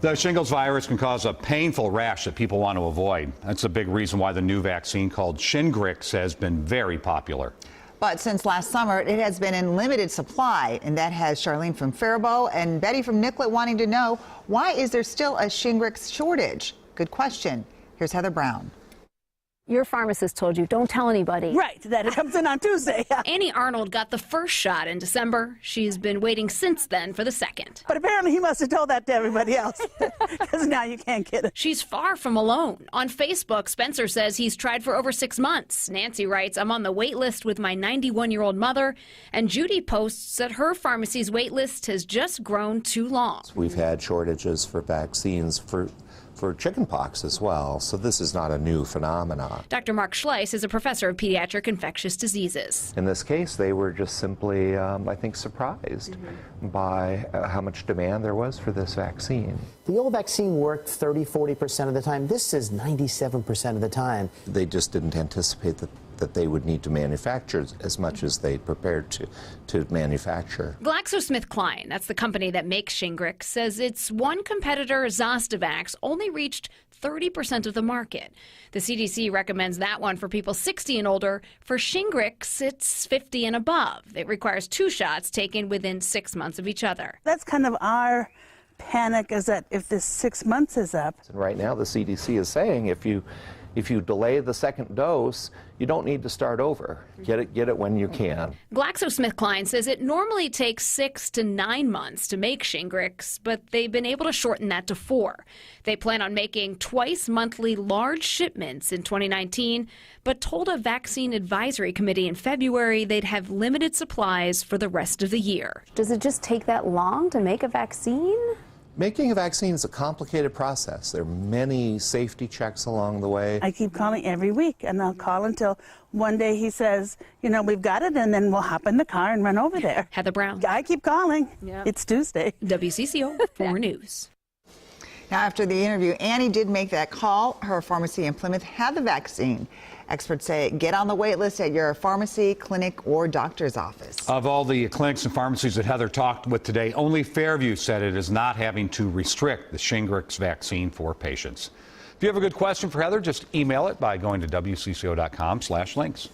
The shingles virus can cause a painful rash that people want to avoid. That's a big reason why the new vaccine called Shingrix has been very popular. But since last summer, it has been in limited supply, and that has Charlene from Faribault and Betty from Nicollet wanting to know, why is there still a Shingrix shortage? Good question. Here's Heather Brown. Your pharmacist told you, don't tell anybody. Right, that it comes in on Tuesday. Annie Arnold got the first shot in December. She's been waiting since then for the second. But apparently he must have told that to everybody else, because now you can't get it. She's far from alone. On Facebook, Spencer says he's tried for over 6 months. Nancy writes, I'm on the wait list with my 91-year-old mother. And Judy posts that her pharmacy's wait list has just grown too long. We've had shortages for vaccines for chickenpox as well, so this is not a new phenomenon. Dr. Mark Schleiss is a professor of pediatric infectious diseases. In this case, they were just simply, I think, surprised by how much demand there was for this vaccine. The old vaccine worked 30–40% of the time. This is 97% of the time. They just didn't anticipate that they would need to manufacture as much as they prepared to manufacture. GlaxoSmithKline, that's the company that makes Shingrix, says its one competitor, Zostavax, only reached 30% of the market. The CDC recommends that one for people 60 and older. For Shingrix, it's 50 and above. It requires 2 shots taken within 6 months of each other. That's kind of our panic, is that if this 6 months is up. And right now the CDC is saying if you delay the second dose, you don't need to start over. Get it when you can. GlaxoSmithKline says it normally takes 6 to 9 months to make Shingrix, but they've been able to shorten that to 4. They plan on making twice-monthly large shipments in 2019, but told a vaccine advisory committee in February they'd have limited supplies for the rest of the year. Does it just take that long to make a vaccine? Making a vaccine is a complicated process. There are many safety checks along the way. I keep calling every week, and I'll call until one day he says, you know, we've got it, and then we'll hop in the car and run over there. Heather Brown. I keep calling. Yeah. It's Tuesday. WCCO 4 News. Now, after the interview, Annie did make that call. Her pharmacy in Plymouth had the vaccine. Experts say get on the wait list at your pharmacy, clinic, or doctor's office. Of all the clinics and pharmacies that Heather talked with today, only Fairview said it is not having to restrict the Shingrix vaccine for patients. If you have a good question for Heather, just email it by going to WCCO.com/links.